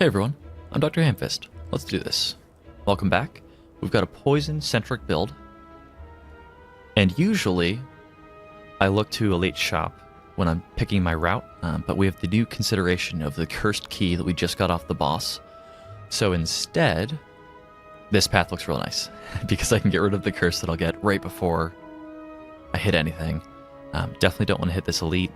Hey everyone, I'm DrHamfist. Let's do this. Welcome back. We've got a poison-centric build. And usually, I look to Elite Shop when I'm picking my route, but we have the new consideration of the cursed key that we just got off the boss. So instead, this path looks real nice, because I can get rid of the curse that I'll get right before I hit anything. Definitely don't want to hit this Elite.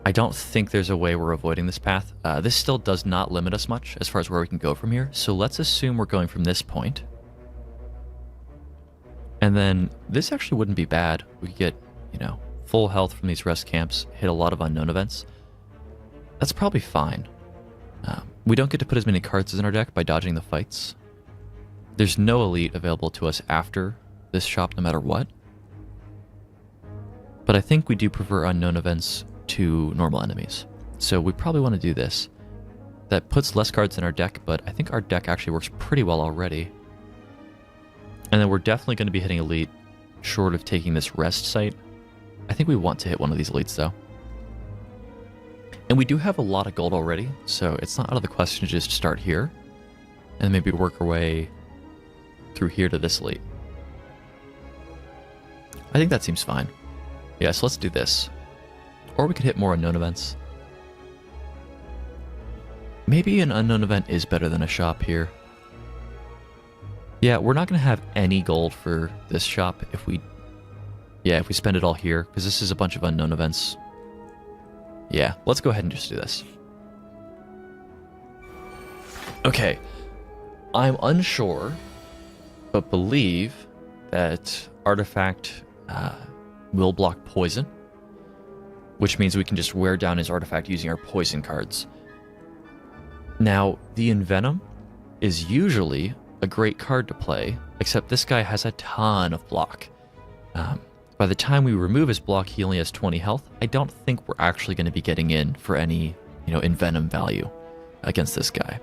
I don't think there's a way we're avoiding this path. This still does not limit us much as far as where we can go from here. So let's assume we're going from this point. And then this actually wouldn't be bad. We could get, full health from these rest camps, hit a lot of unknown events. That's probably fine. We don't get to put as many cards as in our deck by dodging the fights. There's no Elite available to us after this shop no matter what. But I think we do prefer unknown events to normal enemies. So we probably want to do this. That puts less cards in our deck, but I think our deck actually works pretty well already. And then we're definitely going to be hitting Elite, short of taking this rest site. I think we want to hit one of these Elites though. And we do have a lot of gold already, so it's not out of the question to just start here, and maybe work our way through here to this Elite. I think that seems fine. Yeah, so let's do this. Or we could hit more unknown events. Maybe an unknown event is better than a shop here. Yeah, we're not going to have any gold for this shop if we spend it all here, because this is a bunch of unknown events. Yeah, let's go ahead and just do this. Okay, I'm unsure, but believe that Artifact will block poison, which means we can just wear down his artifact using our poison cards. Now, the Envenom is usually a great card to play, except this guy has a ton of block. By the time we remove his block, he only has 20 health. I don't think we're actually going to be getting in for any, Envenom value against this guy.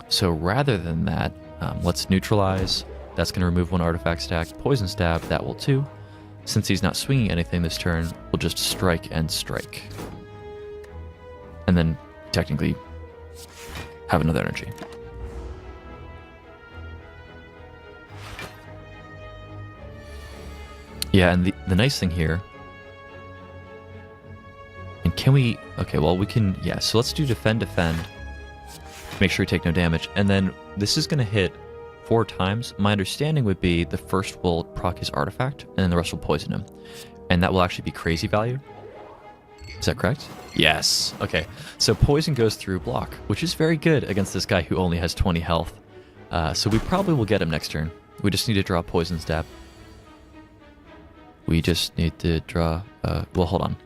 So rather than that, let's neutralize. That's going to remove one artifact stack. Poison Stab, that will too. Since he's not swinging anything this turn, we'll just strike and strike. And then, technically, have another energy. Yeah, and the nice thing here... And can we... Okay, well, we can... Yeah, so let's do defend. Make sure we take no damage. And then this is going to hit 4 times. My understanding would be the first will proc his artifact, and then the rest will poison him. And that will actually be crazy value. Is that correct? Yes. Okay. So poison goes through block, which is very good against this guy who only has 20 health. So we probably will get him next turn. We just need to draw Poison Stab. We just need to draw... well, hold on.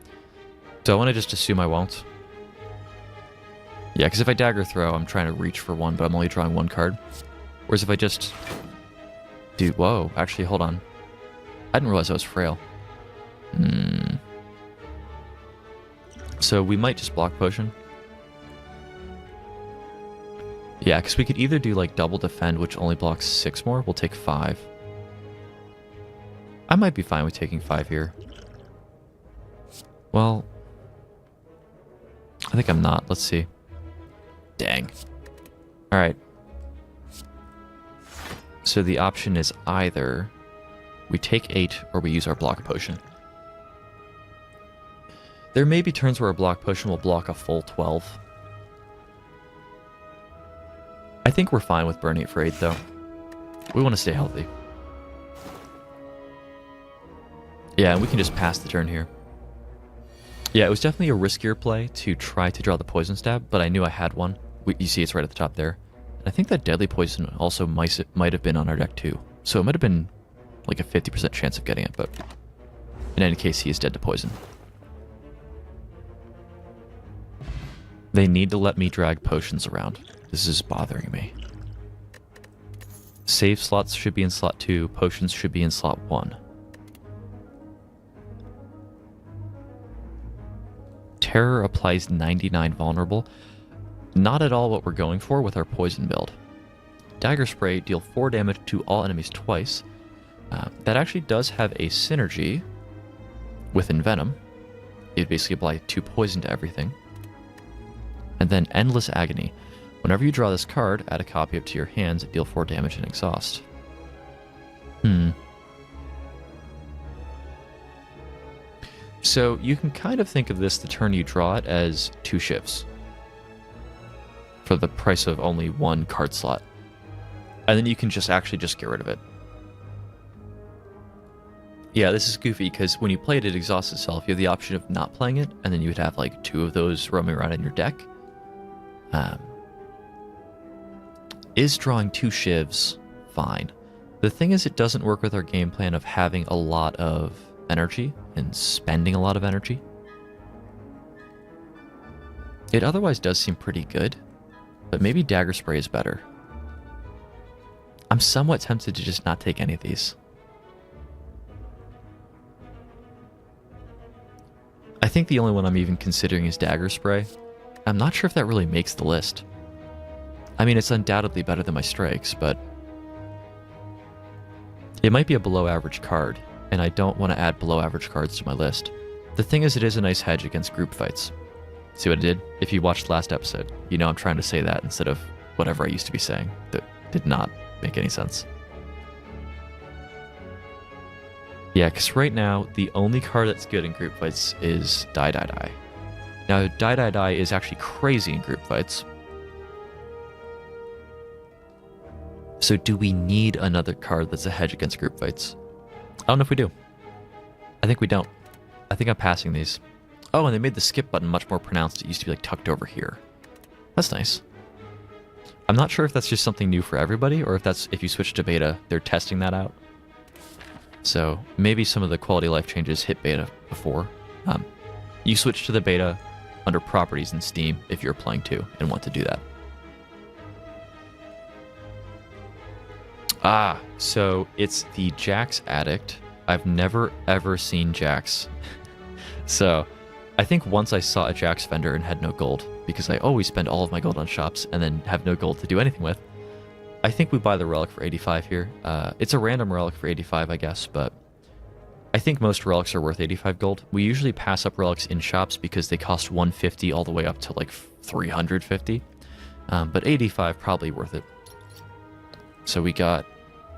So I want to just assume I won't. Yeah, because if I Dagger Throw, I'm trying to reach for one, but I'm only drawing 1 card. Whereas if I just... Dude, whoa. Actually, hold on. I didn't realize I was frail. So we might just block Potion. Yeah, because we could either do like double defend, which only blocks 6 more. We'll take 5. I might be fine with taking 5 here. Well, I think I'm not. Let's see. Dang. Alright. So the option is either we take 8 or we use our block potion. There may be turns where a block potion will block a full 12. I think we're fine with burning it for 8 though. We want to stay healthy. Yeah, and we can just pass the turn here. Yeah, it was definitely a riskier play to try to draw the Poison Stab, but I knew I had one. You see it's right at the top there. And I think that Deadly Poison also might have been on our deck too. So it might have been like a 50% chance of getting it, but in any case, he is dead to poison. They need to let me drag potions around. This is bothering me. Save slots should be in slot 2. Potions should be in slot 1. Terror applies 99 vulnerable. Not at all what we're going for with our poison build. Dagger Spray, deal 4 damage to all enemies twice. That actually does have a synergy with Envenom. It basically apply 2 poison to everything. And then Endless Agony. Whenever you draw this card, add a copy up to your hands and deal 4 damage and exhaust. So you can kind of think of this the turn you draw it as 2 shivs for the price of only 1 card slot. And then you can just get rid of it. Yeah, this is goofy because when you play it, it exhausts itself. You have the option of not playing it, and then you would have like 2 of those roaming around in your deck. Is drawing 2 shivs fine? The thing is, it doesn't work with our game plan of having a lot of energy and spending a lot of energy. It otherwise does seem pretty good, but maybe Dagger Spray is better. I'm somewhat tempted to just not take any of these. I think the only one I'm even considering is Dagger Spray. I'm not sure if that really makes the list. I mean, it's undoubtedly better than my strikes, but it might be a below average card, and I don't want to add below average cards to my list. The thing is, it is a nice hedge against group fights. See what I did? If you watched last episode, you know I'm trying to say that instead of whatever I used to be saying that did not make any sense. Yeah, because right now, the only card that's good in group fights is Die Die Die. Now, Die Die Die is actually crazy in group fights. So do we need another card that's a hedge against group fights? I don't know if we do. I think we don't. I think I'm passing these. Oh, and they made the skip button much more pronounced. It used to be like tucked over here. That's nice. I'm not sure if that's just something new for everybody, or if that's, if you switch to beta, they're testing that out. So maybe some of the quality of life changes hit beta before. You switch to the beta under properties in Steam if you're playing too and want to do that. Ah, so it's the Jax Addict. I've never ever seen Jax. So I think once I saw a Jax vendor and had no gold, because I always spend all of my gold on shops and then have no gold to do anything with. I think we buy the relic for 85 here. It's a random relic for 85, I guess, but I think most relics are worth 85 gold. We usually pass up relics in shops because they cost 150 all the way up to like 350. But 85 probably worth it. So we got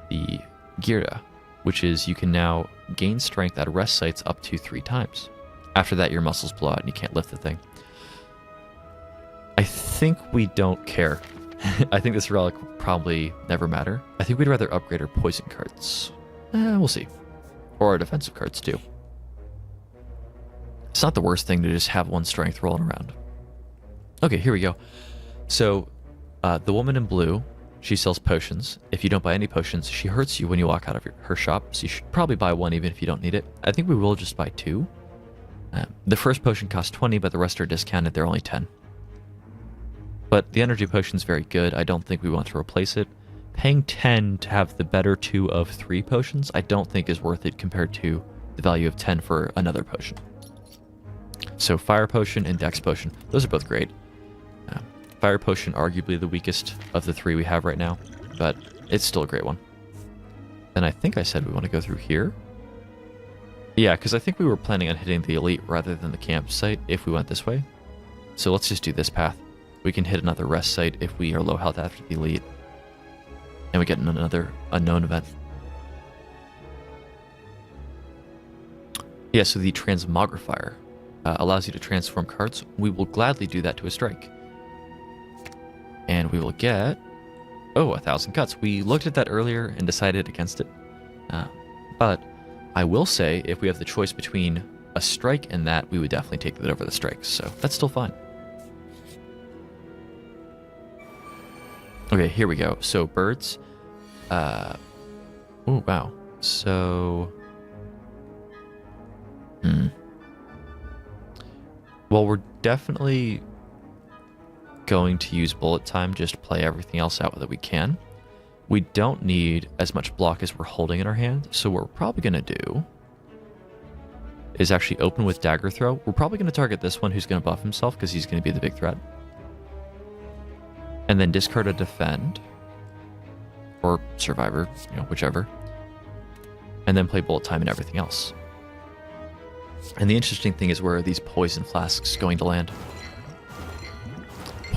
the Gira, which is you can now gain strength at rest sites up to 3 times. After that, your muscles blow out and you can't lift the thing. I think we don't care. I think this relic will probably never matter. I think we'd rather upgrade our poison cards. We'll see. Or our defensive cards too. It's not the worst thing to just have 1 strength rolling around. Okay, here we go. So, the woman in blue, she sells potions. If you don't buy any potions, she hurts you when you walk out of her shop, so you should probably buy 1 even if you don't need it. I think we will just buy 2. The first potion costs 20, but the rest are discounted. They're only 10. But the energy potion is very good. I don't think we want to replace it. Paying 10 to have the better 2 of 3 potions, I don't think is worth it compared to the value of 10 for another potion. So Fire Potion and Dex Potion, those are both great. Fire Potion, arguably the weakest of the 3 we have right now, but it's still a great one. And I think I said we want to go through here. Yeah, because I think we were planning on hitting the elite rather than the campsite if we went this way. So let's just do this path. We can hit another rest site if we are low health after the elite. And we get another unknown event. Yeah, so the Transmogrifier allows you to transform cards. We will gladly do that to a strike. And we will get... Oh, 1,000 cuts. We looked at that earlier and decided against it. But I will say, if we have the choice between a strike and that, we would definitely take that over the strike. So that's still fine. Okay, here we go. So birds. Oh, wow. So... Well, we're definitely going to use bullet time, just play everything else out that we can. We don't need as much block as we're holding in our hand, so what we're probably going to do is actually open with Dagger Throw. We're probably going to target this one who's going to buff himself because he's going to be the big threat. And then discard a Defend, or Survivor, whichever. And then play bullet time and everything else. And the interesting thing is, where are these poison flasks going to land?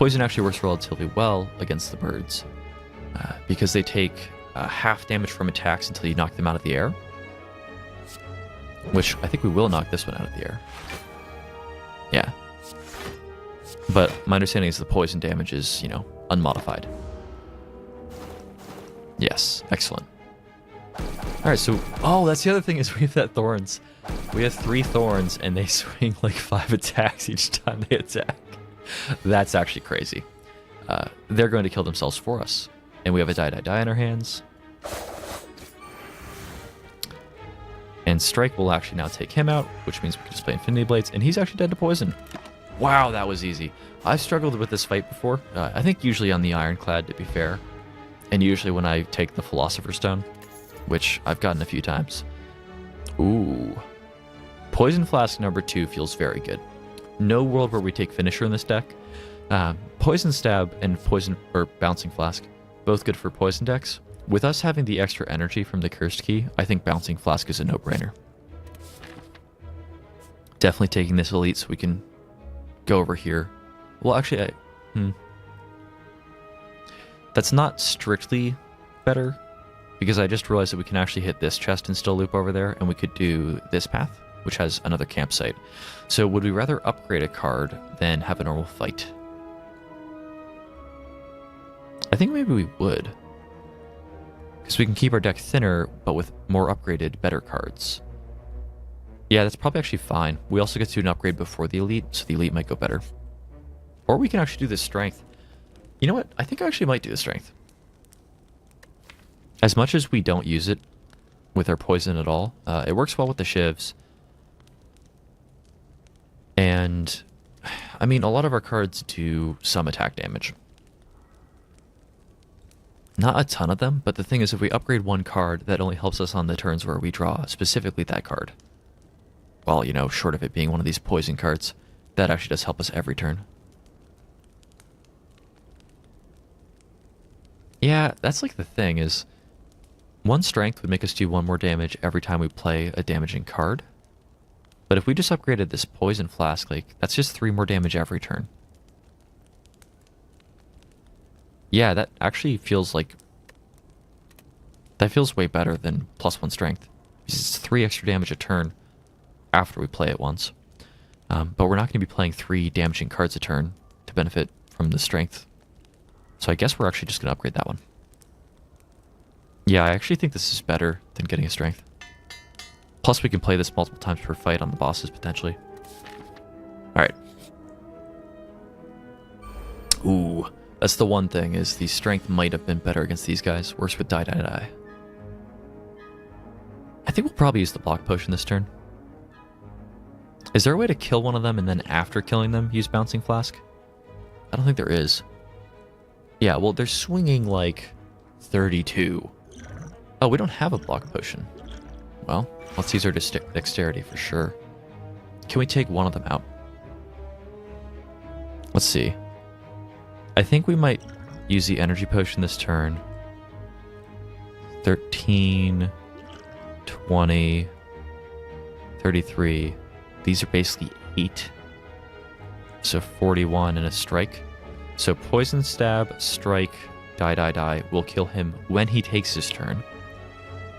Poison actually works relatively well against the birds because they take half damage from attacks until you knock them out of the air. Which I think we will knock this one out of the air. Yeah. But my understanding is the poison damage is, unmodified. Yes, excellent. Alright, so... Oh, that's the other thing is we have that thorns. We have 3 thorns, and they swing like 5 attacks each time they attack. That's actually crazy. They're going to kill themselves for us. And we have a die in our hands. And Strike will actually now take him out, which means we can just play Infinity Blades, and he's actually dead to poison. Wow, that was easy. I've struggled with this fight before. I think usually on the Ironclad, to be fair. And usually when I take the Philosopher's Stone, which I've gotten a few times. Ooh. Poison Flask number 2 feels very good. No world where we take Finisher in this deck. Poison Stab and Bouncing Flask, both good for poison decks. With us having the extra energy from the Cursed Key, I think Bouncing Flask is a no-brainer. Definitely taking this Elite so we can go over here. Well, actually, that's not strictly better, because I just realized that we can actually hit this chest and still loop over there, and we could do this path, which has another campsite. So would we rather upgrade a card than have a normal fight? I think maybe we would. Because we can keep our deck thinner, but with more upgraded, better cards. Yeah, that's probably actually fine. We also get to do an upgrade before the Elite, so the Elite might go better. Or we can actually do this Strength. You know what? I think I actually might do the Strength. As much as we don't use it with our poison at all, it works well with the Shivs. And, I mean, a lot of our cards do some attack damage. Not a ton of them, but the thing is, if we upgrade one card, that only helps us on the turns where we draw specifically that card. Well, short of it being one of these poison cards, that actually does help us every turn. Yeah, that's like the thing is, 1 Strength would make us do 1 more damage every time we play a damaging card. But if we just upgraded this Poison Flask, that's just 3 more damage every turn. Yeah, that actually feels like... That feels way better than +1 Strength. Because it's 3 extra damage a turn after we play it once. But we're not going to be playing 3 damaging cards a turn to benefit from the Strength. So I guess we're actually just going to upgrade that one. Yeah, I actually think this is better than getting a Strength. Plus we can play this multiple times per fight on the bosses, potentially. Alright. Ooh. That's the one thing, is the Strength might have been better against these guys. Worse with die. I think we'll probably use the Block Potion this turn. Is there a way to kill one of them and then after killing them use Bouncing Flask? I don't think there is. Yeah, well, they're swinging like 32. Oh, we don't have a Block Potion. Well, let's use our Dexterity for sure. Can we take one of them out? Let's see. I think we might use the Energy Potion this turn. 13, 20, 33. These are basically 8. So 41 and a Strike. So Poison Stab, Strike, die will kill him when he takes his turn.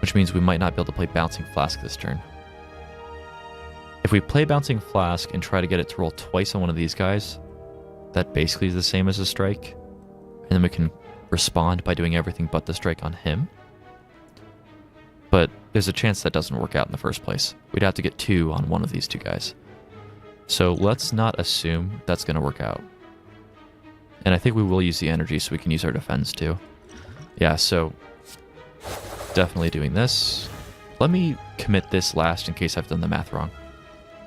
Which means we might not be able to play Bouncing Flask this turn. If we play Bouncing Flask and try to get it to roll twice on one of these guys, that basically is the same as a Strike. And then we can respond by doing everything but the Strike on him. But there's a chance that doesn't work out in the first place. We'd have to get 2 on one of these 2 guys. So let's not assume that's going to work out. And I think we will use the energy so we can use our defense too. Yeah, so definitely doing this. Let me commit this last in case I've done the math wrong.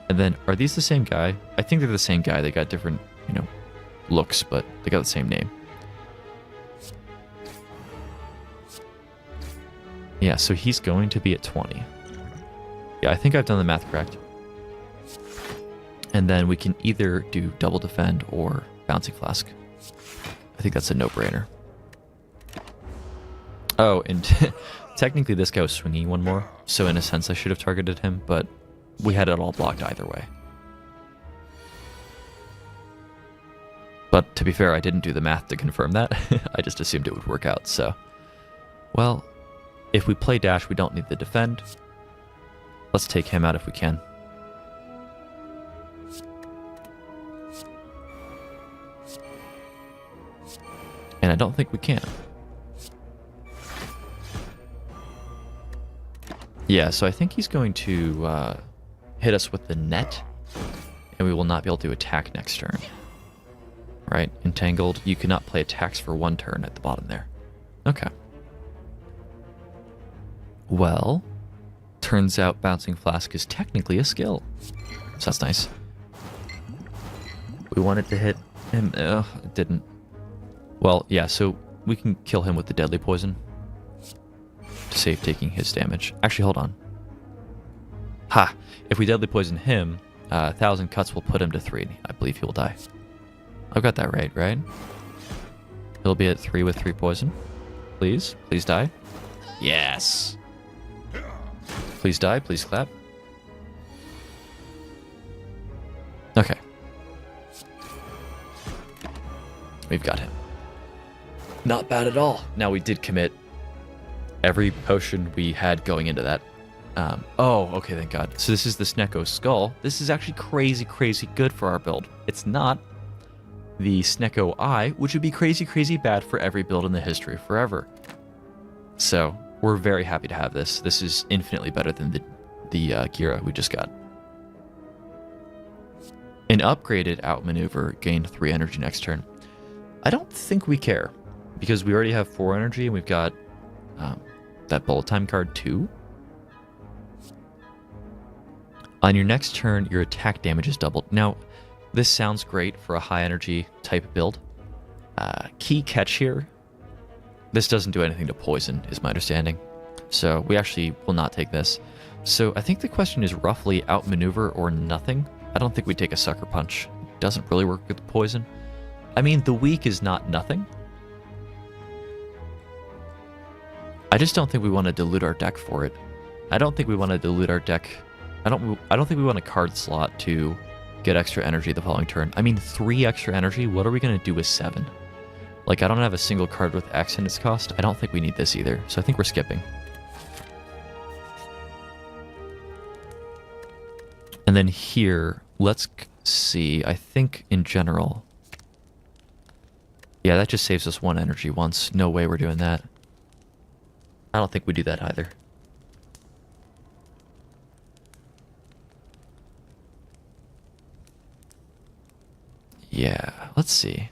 And then, are these the same guy? I think they're the same guy. They got different, looks, but they got the same name. Yeah, so he's going to be at 20. Yeah, I think I've done the math correct. And then we can either do double defend or Bouncing Flask. I think that's a no-brainer. Oh, and technically this guy was swinging 1 more, so in a sense I should have targeted him, but we had it all blocked either way. But to be fair, I didn't do the math to confirm that. I just assumed it would work out, so. Well, if we play dash, we don't need to defend. Let's take him out if we can. And I don't think we can. Yeah, so I think he's going to hit us with the net, and we will not be able to attack next turn. Right? Entangled. You cannot play attacks for 1 turn at the bottom there. Okay. Well, turns out Bouncing Flask is technically a skill. So that's nice. We wanted to hit him. It didn't. Well, yeah, so we can kill him with the Deadly Poison to save taking his damage. Actually, hold on. Ha! If we Deadly Poison him, 1,000 cuts will put him to 3. I believe he will die. I've got that right? He'll be at 3 with 3 poison. Please. Please die. Yes! Please die. Please clap. Okay. We've got him. Not bad at all. Now, we did commit every potion we had going into that. Oh, okay, thank God. So this is the Snecko Skull. This is actually crazy, crazy good for our build. It's not the Snecko Eye, which would be crazy, crazy bad for every build in the history of forever. So, we're very happy to have this. This is infinitely better than the Gira we just got. An upgraded outmaneuver gained 3 energy next turn. I don't think we care, because we already have 4 energy, and we've got that bullet time card too. On your next turn, your attack damage is doubled. Now, this sounds great for a high energy type build. Key catch here, this doesn't do anything to poison, is my understanding. So we actually will not take this. So I think the question is roughly outmaneuver or nothing. I don't think we take a sucker punch. It doesn't really work with poison. I mean, the weak is not nothing. I just don't think we want to dilute our deck for it. I don't think we want to dilute our deck. I don't think we want a card slot to get extra energy the following turn. I mean, 3 extra energy, what are we going to do with 7? Like, I don't have a single card with X in its cost. I don't think we need this either, so I think we're skipping. And then here, let's see. I think in general, yeah, that just saves us 1 energy once. No way we're doing that. I don't think we do that either. Yeah, let's see.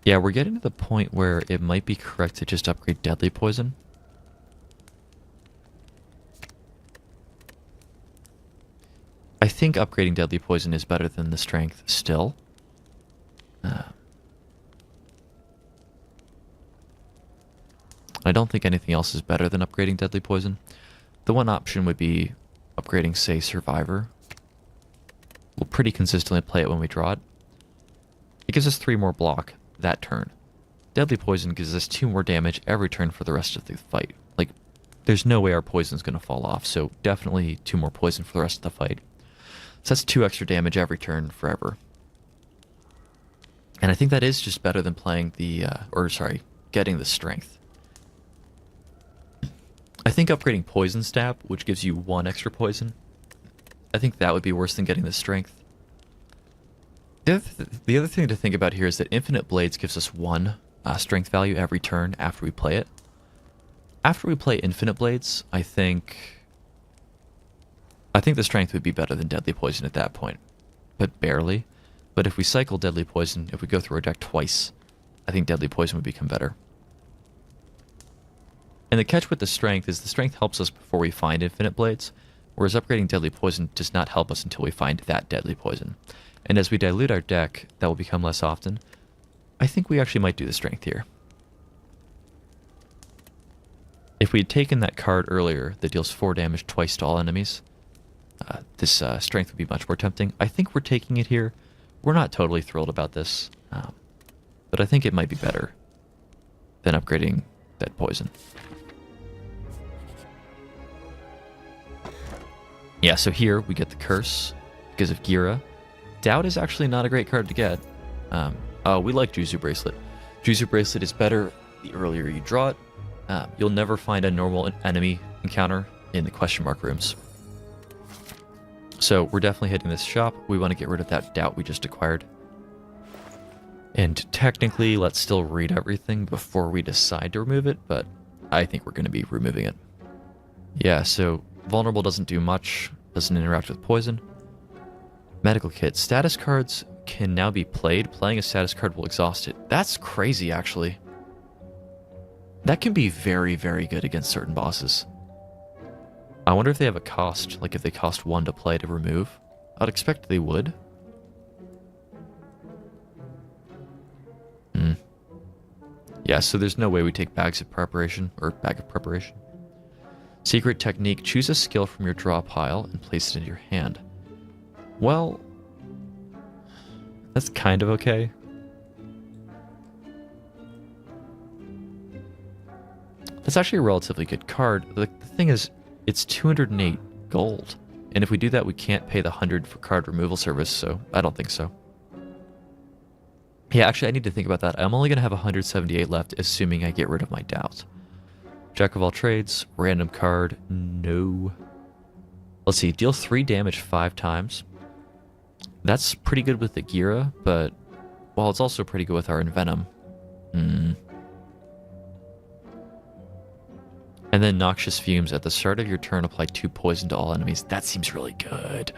Yeah, we're getting to the point where it might be correct to just upgrade Deadly Poison. I think upgrading Deadly Poison is better than the Strength still. I don't think anything else is better than upgrading Deadly Poison. The one option would be upgrading, say, Survivor. We'll pretty consistently play it when we draw it. It gives us 3 more block that turn. Deadly Poison gives us 2 more damage every turn for the rest of the fight. Like, there's no way our poison's going to fall off, so definitely 2 more poison for the rest of the fight. So that's 2 extra damage every turn forever. And I think that is just better than playing the, getting the Strength. I think upgrading Poison Stab, which gives you 1 extra poison, I think that would be worse than getting the Strength. The other thing to think about here is that Infinite Blades gives us 1 strength value every turn after we play it. After we play Infinite Blades, I think the Strength would be better than Deadly Poison at that point, but barely. But if we cycle Deadly Poison, if we go through our deck twice, I think Deadly Poison would become better. And the catch with the Strength is the Strength helps us before we find Infinite Blades, whereas upgrading Deadly Poison does not help us until we find that Deadly Poison. And as we dilute our deck, that will become less often. I think we actually might do the Strength here. If we had taken that card earlier that deals 4 damage twice to all enemies, this Strength would be much more tempting. I think we're taking it here. We're not totally thrilled about this, but I think it might be better than upgrading that Poison. Yeah, so here we get the Curse because of Gira. Doubt is actually not a great card to get. Oh, we like Juzu Bracelet. Juzu Bracelet is better the earlier you draw it. You'll never find a normal enemy encounter in the question mark rooms. So we're definitely hitting this shop. We want to get rid of that doubt we just acquired. And technically, let's still read everything before we decide to remove it, but I think we're going to be removing it. Yeah, so vulnerable doesn't do much, doesn't interact with poison. Medical kit. Status cards can now be played. Playing a status card will exhaust it. That's crazy, actually. That can be very, very good against certain bosses. I wonder if they have a cost, like if they cost 1 to play to remove. I'd expect they would. Yeah, so there's no way we take bags of preparation, or bag of preparation. Secret technique. Choose a skill from your draw pile and place it in your hand. Well, that's kind of okay. That's actually a relatively good card. The thing is, it's 208 gold. And if we do that, we can't pay the 100 for card removal service, so I don't think so. Yeah, actually, I need to think about that. I'm only going to have 178 left, assuming I get rid of my doubt. Jack of all trades, random card, no. Let's see, deal 3 damage 5 times. That's pretty good with the Gira, but, well, it's also pretty good with our Envenom. And then Noxious Fumes. At the start of your turn, apply 2 poison to all enemies. That seems really good.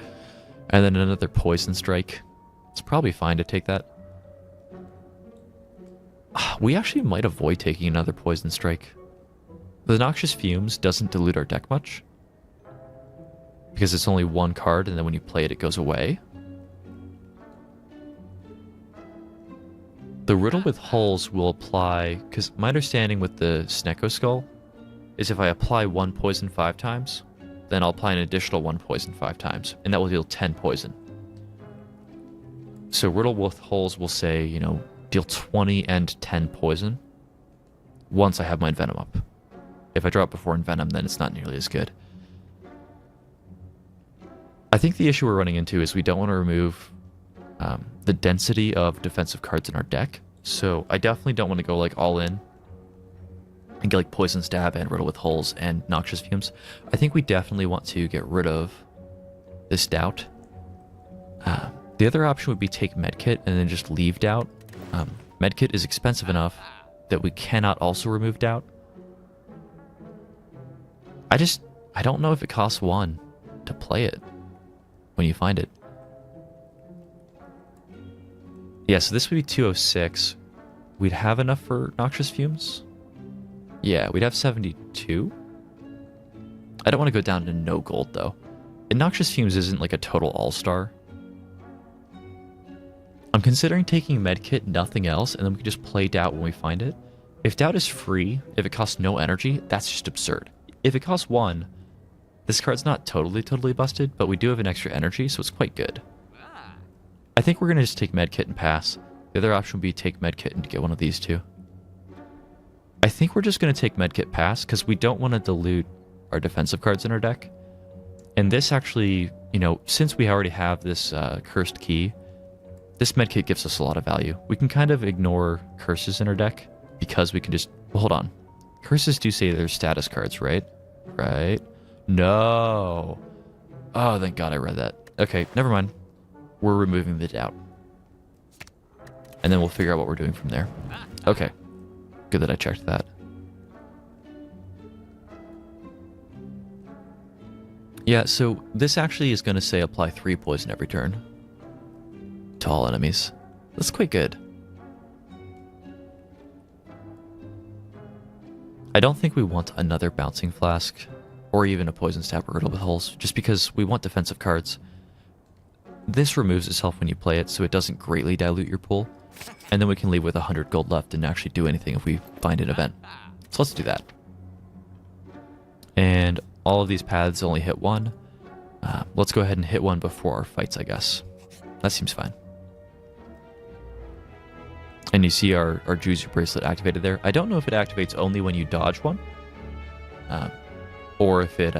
And then another Poison Strike. It's probably fine to take that. We actually might avoid taking another Poison Strike. The Noxious Fumes doesn't dilute our deck much, because it's only 1 card, and then when you play it, it goes away. The Riddle with Holes will apply, because my understanding with the Snecko Skull is if I apply 1 poison 5 times, then I'll apply an additional 1 poison 5 times, and that will deal 10 poison. So Riddle with Holes will say, you know, deal 20 and 10 poison once I have my Envenom up. If I draw it before Envenom, then it's not nearly as good. I think the issue we're running into is we don't want to remove the density of defensive cards in our deck. So I definitely don't want to go like all in and get like Poison Stab and Riddle with Holes and Noxious Fumes. I think we definitely want to get rid of this doubt. The other option would be take Medkit and then just leave doubt. Medkit is expensive enough that we cannot also remove doubt. I don't know if it costs 1 to play it when you find it. Yeah, so this would be 206. We'd have enough for Noxious Fumes? Yeah, we'd have 72. I don't want to go down to no gold, though. And Noxious Fumes isn't like a total all-star. I'm considering taking Medkit, nothing else, and then we can just play Doubt when we find it. If Doubt is free, if it costs no energy, that's just absurd. If it costs 1, this card's not totally busted, but we do have an extra energy, so it's quite good. I think we're going to just take Medkit and pass. The other option would be take Medkit and get one of these two. I think we're just going to take Medkit pass, because we don't want to dilute our defensive cards in our deck. And this actually, you know, since we already have this cursed key, this Medkit gives us a lot of value. We can kind of ignore curses in our deck, because we can just... Well, hold on. Curses do say they're status cards, right? Right? No! Oh, thank God I read that. Okay, never mind. We're removing the doubt. And then we'll figure out what we're doing from there. Okay. Good that I checked that. Yeah, so this actually is going to say apply 3 poison every turn to all enemies. That's quite good. I don't think we want another Bouncing Flask or even a Poison Stab or Riddle with Holes, just because we want defensive cards. This removes itself when you play it, so it doesn't greatly dilute your pool. And then we can leave with 100 gold left and actually do anything if we find an event. So let's do that. And all of these paths only hit 1. Let's go ahead and hit 1 before our fights, I guess. That seems fine. And you see our Juzu Bracelet activated there. I don't know if it activates only when you dodge one. Or if it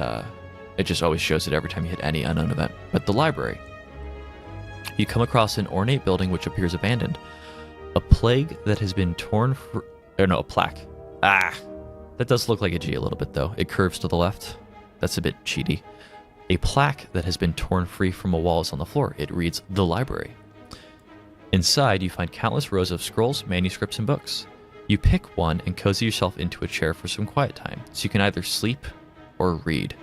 just always shows it every time you hit any unknown event. But the library. You come across an ornate building which appears abandoned. A plague that has been torn for... Or no, a plaque. Ah! That does look like a G a little bit, though. It curves to the left. That's a bit cheaty. A plaque that has been torn free from a wall is on the floor. It reads, "The Library." Inside, you find countless rows of scrolls, manuscripts, and books. You pick one and cozy yourself into a chair for some quiet time, so you can either sleep or read.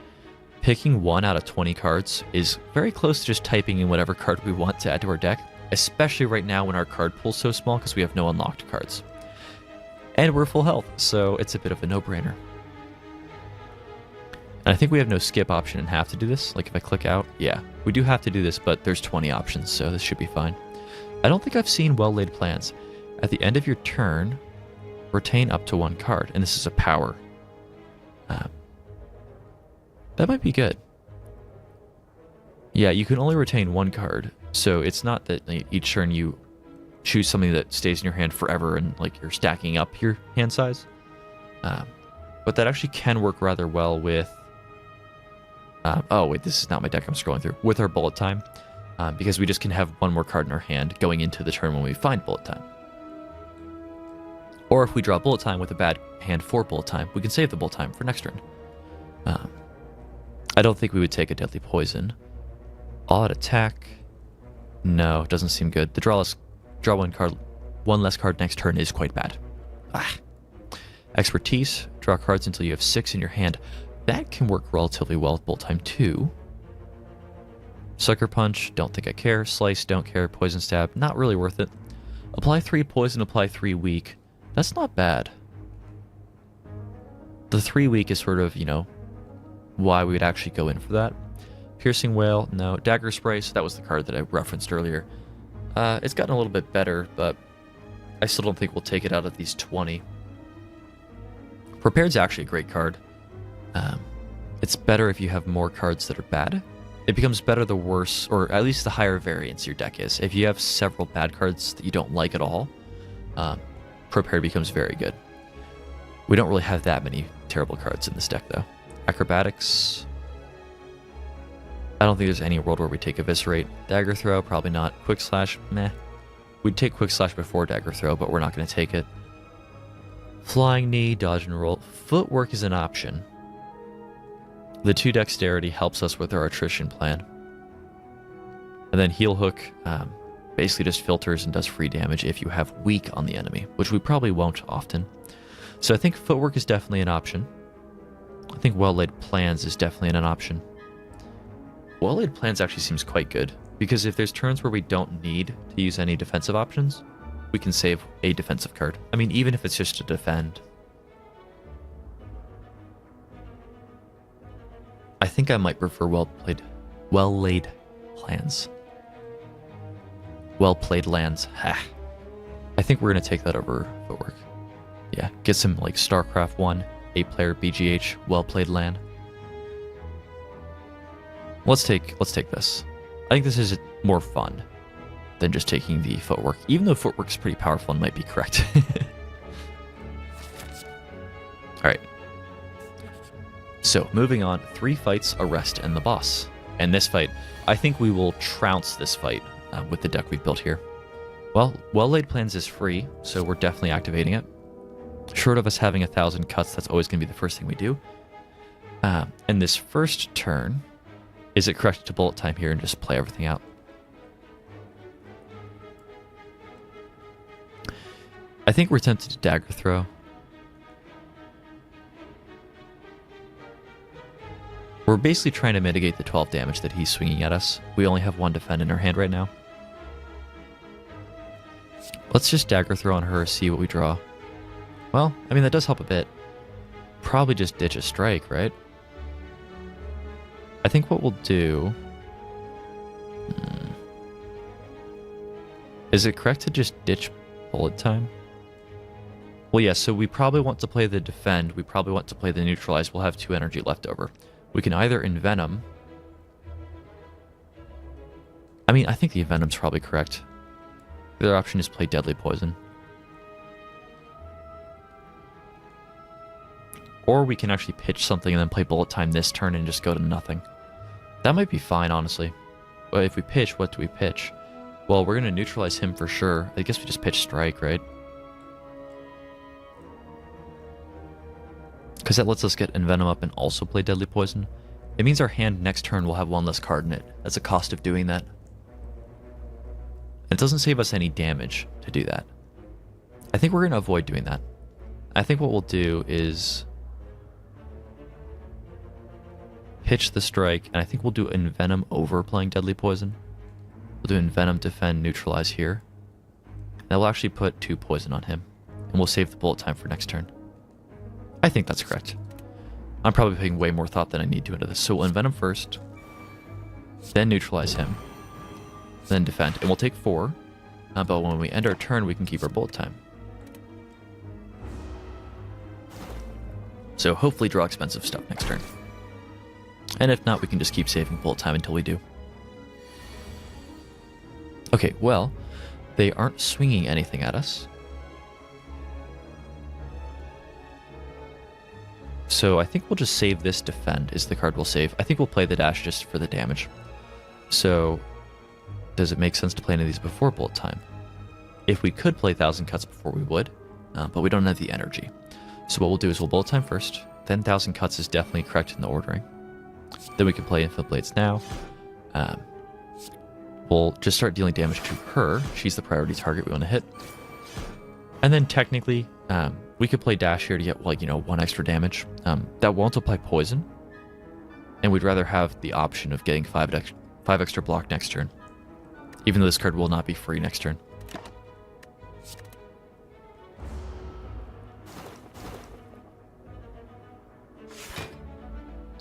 Picking 1 out of 20 cards is very close to just typing in whatever card we want to add to our deck, especially right now when our card pool's so small because we have no unlocked cards. And we're full health, so it's a bit of a no-brainer. And I think we have no skip option and have to do this. Like if I click out, yeah, we do have to do this, but there's 20 options, so this should be fine. I don't think I've seen well-laid plans. At the end of your turn, retain up to 1 card, and this is a power. That might be good. Yeah, you can only retain 1 card, so it's not that each turn you choose something that stays in your hand forever and like you're stacking up your hand size. But that actually can work rather well with... oh, wait, this is not my deck I'm scrolling through. With our bullet time, because we just can have 1 more card in our hand going into the turn when we find bullet time. Or if we draw bullet time with a bad hand for bullet time, we can save the bullet time for next turn. I don't think we would take a deadly poison. All-out attack. No, it doesn't seem good. The draw 1 less card next turn is quite bad. Expertise. Draw cards until you have 6 in your hand. That can work relatively well with bullet time too. Sucker Punch. Don't think I care. Slice. Don't care. Poison Stab. Not really worth it. Apply 3 poison. Apply 3 weak. That's not bad. The 3 weak is sort of, you know, why we would actually go in for that. Piercing Wail, no. Dagger Spray, so that was the card that I referenced earlier. It's gotten a little bit better, but I still don't think we'll take it out of these 20. Prepared's actually a great card. It's better if you have more cards that are bad. It becomes better the worse, or at least the higher variance your deck is. If you have several bad cards that you don't like at all, Prepared becomes very good. We don't really have that many terrible cards in this deck, though. Acrobatics. I don't think there's any world where we take Eviscerate. Dagger Throw, probably not. Quick Slash, meh. We'd take Quick Slash before Dagger Throw, but we're not going to take it. Flying Knee, Dodge and Roll. Footwork is an option. The 2 Dexterity helps us with our attrition plan. And then Heel Hook basically just filters and does free damage if you have weak on the enemy, which we probably won't often. So I think Footwork is definitely an option. I think Well-Laid Plans is definitely an option. Well-Laid Plans actually seems quite good, because if there's turns where we don't need to use any defensive options, we can save a defensive card. I mean, even if it's just to defend. I think I might prefer Well-Laid Plans. Well-Played Lands. Ha. I think we're going to take that over Footwork. Yeah, get some like StarCraft 1, 8-player BGH, Well-Played Land. Let's take this. I think this is more fun than just taking the Footwork, even though Footwork's pretty powerful and might be correct. Alright. So, moving on, 3 fights, a rest, and the boss. And this fight, I think we will trounce this fight with the deck we've built here. Well, Well-Laid Plans is free, so we're definitely activating it. Short of us having 1,000 cuts, that's always going to be the first thing we do. And this first turn, is it correct to bullet time here and just play everything out? I think we're tempted to Dagger Throw. We're basically trying to mitigate the 12 damage that he's swinging at us. We only have 1 defend in our hand right now. Let's just Dagger Throw on her, see what we draw. Well, I mean, that does help a bit. Probably just ditch a strike, right? I think what we'll do... Is it correct to just ditch bullet time? Well, yeah, so we probably want to play the defend. We probably want to play the neutralize. We'll have 2 energy left over. We can either Envenom. I mean, I think the Envenom's probably correct. The other option is play Deadly Poison. Or we can actually pitch something and then play bullet time this turn and just go to nothing. That might be fine, honestly. But if we pitch, what do we pitch? Well, we're going to neutralize him for sure. I guess we just pitch strike, right? Because that lets us get Envenom up and also play Deadly Poison. It means our hand next turn will have one less card in it. That's a cost of doing that. It doesn't save us any damage to do that. I think we're going to avoid doing that. I think what we'll do is pitch the strike, and I think we'll do Envenom over playing Deadly Poison. We'll do Envenom, defend, neutralize here. That will actually put 2 poison on him, and we'll save the bullet time for next turn. I think that's correct. I'm probably putting way more thought than I need to into this. So we'll Envenom first, then neutralize him, then defend. And we'll take 4, but when we end our turn, we can keep our bullet time. So hopefully draw expensive stuff next turn. And if not, we can just keep saving bullet time until we do. Okay, well, they aren't swinging anything at us. So I think we'll just save this defend is the card we'll save. I think we'll play the dash just for the damage. So does it make sense to play any of these before bullet time? If we could play 1,000 Cuts before, we would, but we don't have the energy. So what we'll do is we'll bullet time first, then 1,000 Cuts is definitely correct in the ordering. Then we can play Infinite Blades now. We'll just start dealing damage to her. She's the priority target we want to hit. And then technically, we could play dash here to get, like, 1 extra damage. That won't apply poison. And we'd rather have the option of getting 5 extra block next turn. Even though this card will not be free next turn.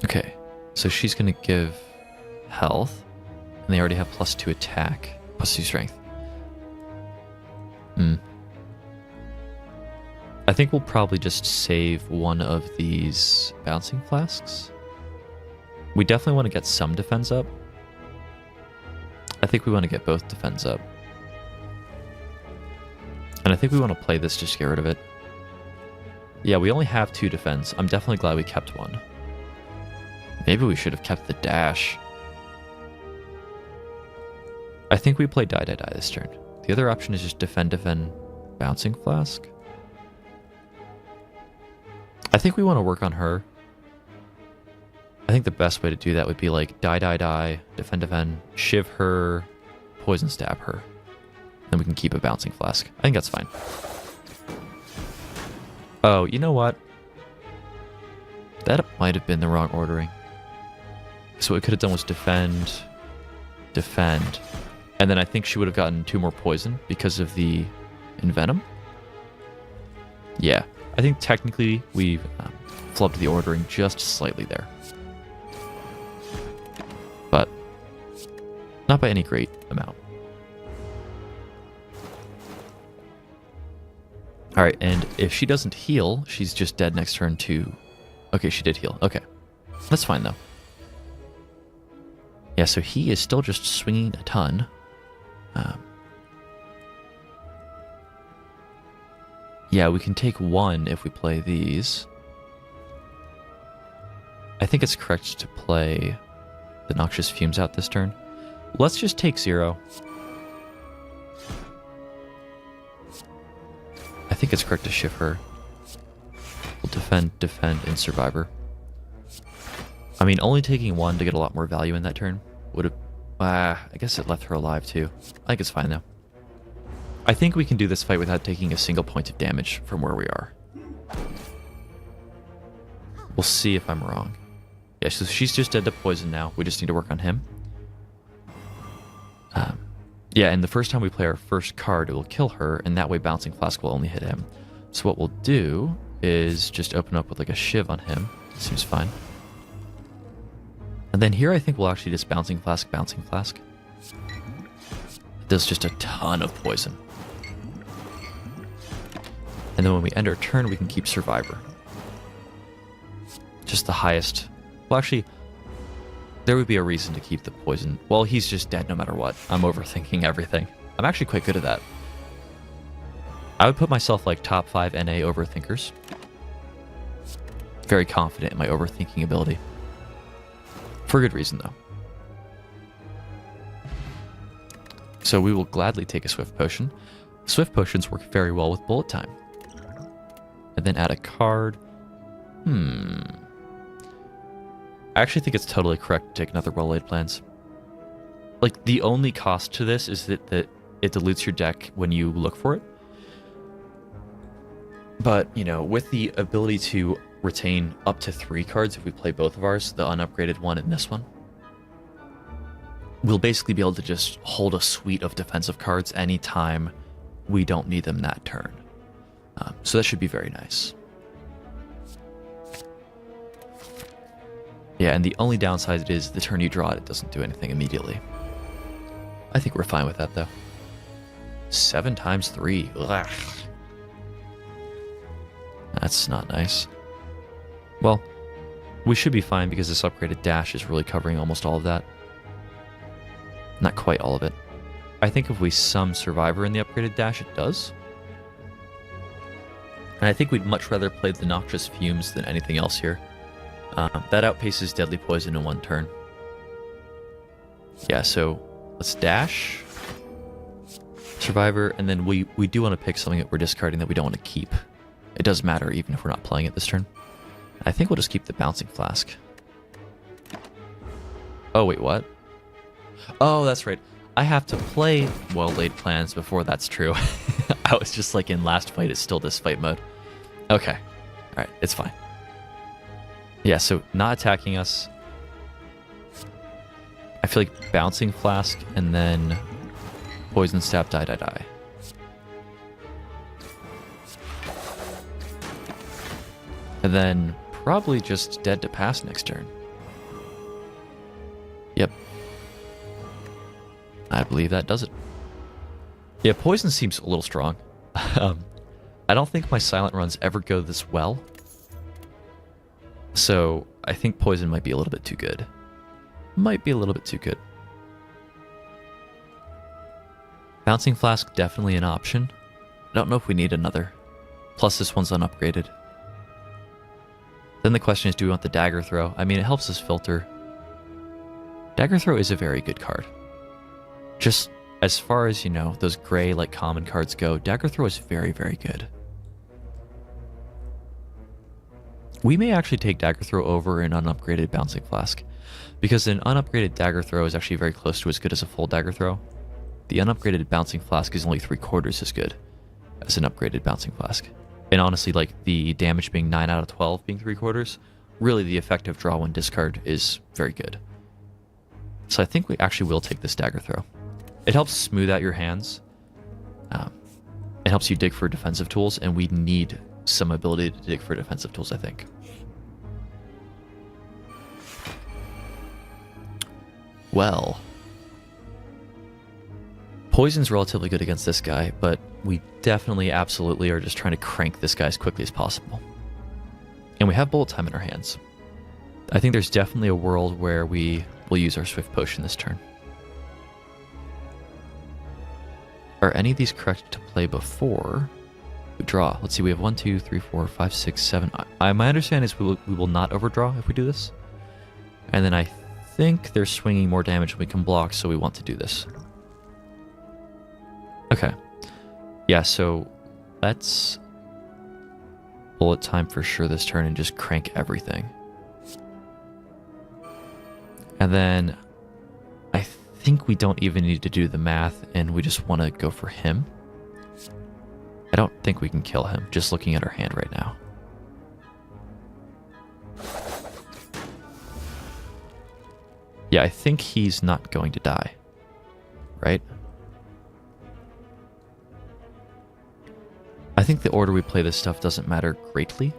Okay, so she's going to give health. And they already have +2 attack, +2 strength. I think we'll probably just save one of these bouncing flasks. We definitely want to get some defense up. I think we want to get both defense up. And I think we want to play this just to get rid of it. Yeah, we only have 2 defense. I'm definitely glad we kept one. Maybe we should have kept the dash. I think we play die, die, die this turn. The other option is just defend, defend, bouncing flask. I think we want to work on her. I think the best way to do that would be like die, die, die, defend, defend, shiv her, poison stab her. Then we can keep a bouncing flask. I think that's fine. Oh, you know what? That might have been the wrong ordering. So what we could have done was defend, defend. And then I think she would have gotten 2 more poison because of the Envenom. Yeah, I think technically we've flubbed the ordering just slightly there. But not by any great amount. Alright, and if she doesn't heal, she's just dead next turn too. Okay, she did heal. Okay, that's fine though. Yeah, so he is still just swinging a ton. Yeah, we can take 1 if we play these. I think it's correct to play the Noxious Fumes out this turn. Let's just take 0. I think it's correct to shift her. We'll defend, defend, and Survivor. I mean, only taking 1 to get a lot more value in that turn would have... I guess it left her alive too. I think it's fine though. I think we can do this fight without taking a single point of damage from where we are. We'll see if I'm wrong. Yeah, so she's just dead to poison now. We just need to work on him. Yeah, and the first time we play our first card, it will kill her, and that way Bouncing Flask will only hit him. So what we'll do is just open up with like a Shiv on him. Seems fine. And then here I think we'll actually just Bouncing Flask, Bouncing Flask. It does just a ton of poison. And then when we end our turn, we can keep Survivor. Just the highest. Well, actually, there would be a reason to keep the poison. Well, he's just dead no matter what. I'm overthinking everything. I'm actually quite good at that. I would put myself like top 5 NA overthinkers. Very confident in my overthinking ability. For good reason, though. So we will gladly take a Swift Potion. Swift Potions work very well with bullet time. And then add a card. I actually think it's totally correct to take another Well-Laid Plans. Like, the only cost to this is that it dilutes your deck when you look for it. But, you know, with the ability to retain up to 3 cards if we play both of ours, the unupgraded one and this one, we'll basically be able to just hold a suite of defensive cards anytime we don't need them that turn. So that should be very nice. Yeah, and the only downside is the turn you draw it doesn't do anything immediately. I think we're fine with that, though. 7 times 3. Ugh. That's not nice. Well, we should be fine because this upgraded dash is really covering almost all of that. Not quite all of it. I think if we sum Survivor in the upgraded dash, it does. And I think we'd much rather play the Noxious Fumes than anything else here. That outpaces Deadly Poison in 1 turn. Yeah, so let's dash, Survivor, and then we do want to pick something that we're discarding that we don't want to keep. It does matter even if we're not playing it this turn. I think we'll just keep the Bouncing Flask. Oh, wait, what? Oh, that's right. I have to play Well-Laid Plans before that's true. I was just like in last fight, it's still this fight mode. Okay. Alright, it's fine. Yeah, so not attacking us. I feel like Bouncing Flask and then Poison Stab, die. And then probably just Dead to Pass next turn. Yep. I believe that does it. Yeah, Poison seems a little strong. I don't think my silent runs ever go this well. So I think Poison might be a little bit too good. Might be a little bit too good. Bouncing Flask, definitely an option. I don't know if we need another. Plus this one's unupgraded. Then the question is, do we want the Dagger Throw? I mean, it helps us filter. Dagger Throw is a very good card. Just as far as, you know, those gray, like, common cards go, Dagger Throw is very, very good. We may actually take Dagger Throw over an unupgraded Bouncing Flask, because an unupgraded Dagger Throw is actually very close to as good as a full Dagger Throw. The unupgraded Bouncing Flask is only 3/4 as good as an upgraded Bouncing Flask. And honestly, like, the damage being 9 out of 12 being 3/4, really the effective draw when discard is very good. So I think we actually will take this Dagger Throw. It helps smooth out your hands. It helps you dig for defensive tools, and we need some ability to dig for defensive tools, I think. Well, Poison's relatively good against this guy, but we definitely, absolutely are just trying to crank this guy as quickly as possible. And we have bullet time in our hands. I think there's definitely a world where we will use our Swift Potion this turn. Are any of these correct to play before we draw? Let's see, we have 1, 2, 3, 4, 5, 6, 7. My understanding is we will not overdraw if we do this. And then I think they're swinging more damage than we can block, so we want to do this. Okay. Yeah, so let's bullet time for sure this turn and just crank everything. And then I think we don't even need to do the math, and we just want to go for him. I don't think we can kill him, just looking at our hand right now. Yeah, I think he's not going to die. Right? I think the order we play this stuff doesn't matter greatly.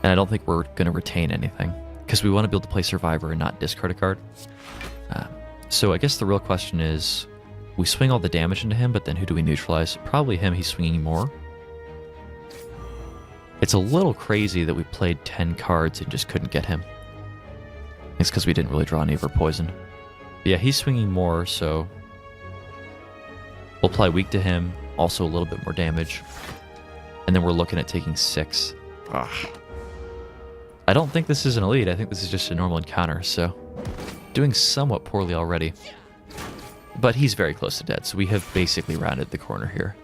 And I don't think we're going to retain anything, because we want to be able to play Survivor and not discard a card. So I guess the real question is, we swing all the damage into him, but then who do we neutralize? Probably him, he's swinging more. It's a little crazy that we played 10 cards and just couldn't get him. It's because we didn't really draw any of our poison. But yeah, he's swinging more, so we'll apply weak to him, also a little bit more damage. And then we're looking at taking 6. Ugh. I don't think this is an elite, I think this is just a normal encounter, so doing somewhat poorly already. But he's very close to dead, so we have basically rounded the corner here.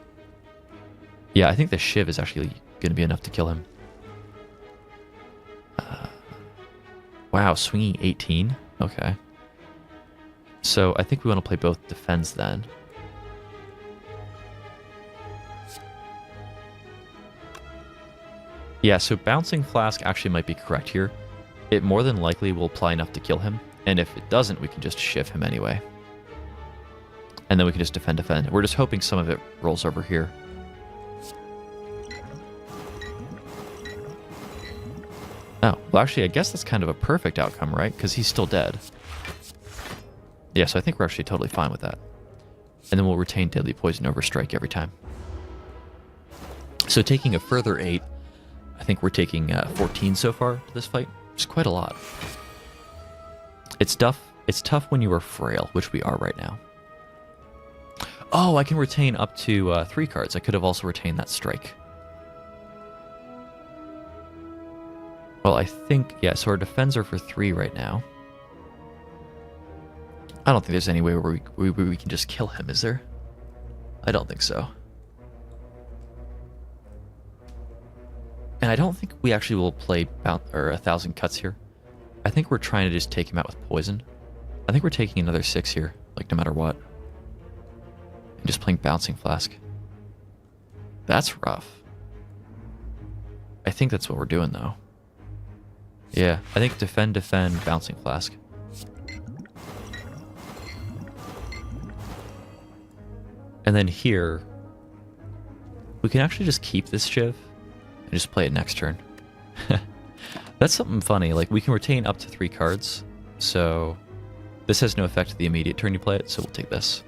Yeah, I think the Shiv is actually going to be enough to kill him. Wow, swinging 18? Okay. So I think we want to play both defends then. Yeah, so Bouncing Flask actually might be correct here. It more than likely will apply enough to kill him, and if it doesn't, we can just Shiv him anyway. And then we can just defend. We're just hoping some of it rolls over here. Oh, well actually I guess that's kind of a perfect outcome, right? Because he's still dead. Yeah, so I think we're actually totally fine with that. And then we'll retain Deadly Poison over Strike every time. So taking a further 8, I think we're taking 14 so far to this fight, which is quite a lot. It's tough when you are frail, which we are right now. Oh, I can retain up to 3 cards. I could have also retained that Strike. Well, I think, yeah, so our defends are for 3 right now. I don't think there's any way where we can just kill him, is there? I don't think so. And I don't think we actually will play 1,000 cuts here. I think we're trying to just take him out with poison. I think we're taking another 6 here, like no matter what. And just playing Bouncing Flask. That's rough. I think that's what we're doing though. Yeah, I think defend, Bouncing Flask. And then here, we can actually just keep this Shiv and just play it next turn. That's something funny. Like, we can retain up to 3 cards, so this has no effect the immediate turn you play it, so we'll take this.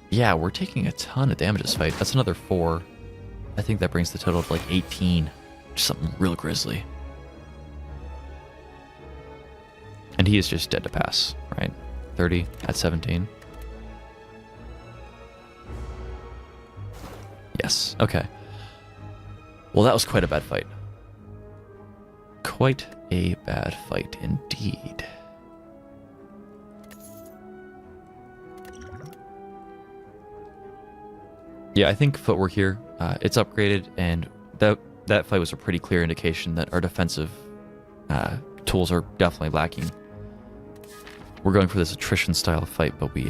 Yeah, we're taking a ton of damage this fight. That's another 4. I think that brings the total to like 18. Just something real grisly. And he is just dead to pass, right? 30 at 17. Yes, okay. Well, that was quite a bad fight. Quite a bad fight indeed. Yeah, I think footwork here, it's upgraded, and that fight was a pretty clear indication that our defensive tools are definitely lacking. We're going for this attrition style of fight, but we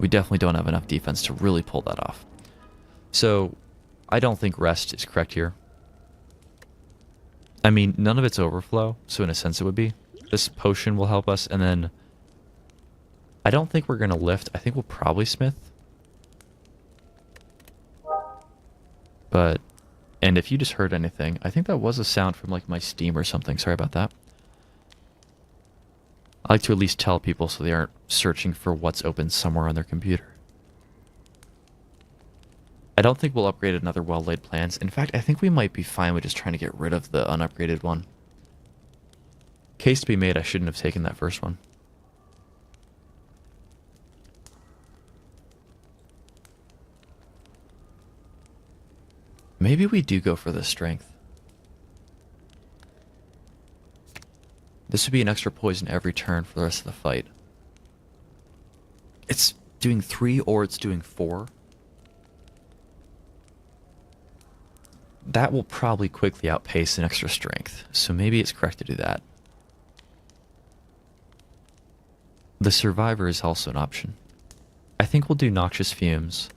definitely don't have enough defense to really pull that off. So I don't think rest is correct here. I mean, none of it's overflow, so in a sense it would be. This potion will help us, and then I don't think we're going to lift. I think we'll probably smith. But, and if you just heard anything, I think that was a sound from like my Steam or something. Sorry about that. I like to at least tell people so they aren't searching for what's open somewhere on their computer. I don't think we'll upgrade another well-laid plans. In fact, I think we might be fine with just trying to get rid of the unupgraded one. Case to be made, I shouldn't have taken that first one. Maybe we do go for the strength. This would be an extra poison every turn for the rest of the fight. It's doing 3 or it's doing 4. That will probably quickly outpace an extra strength, so maybe it's correct to do that. The survivor is also an option. I think we'll do Noxious Fumes.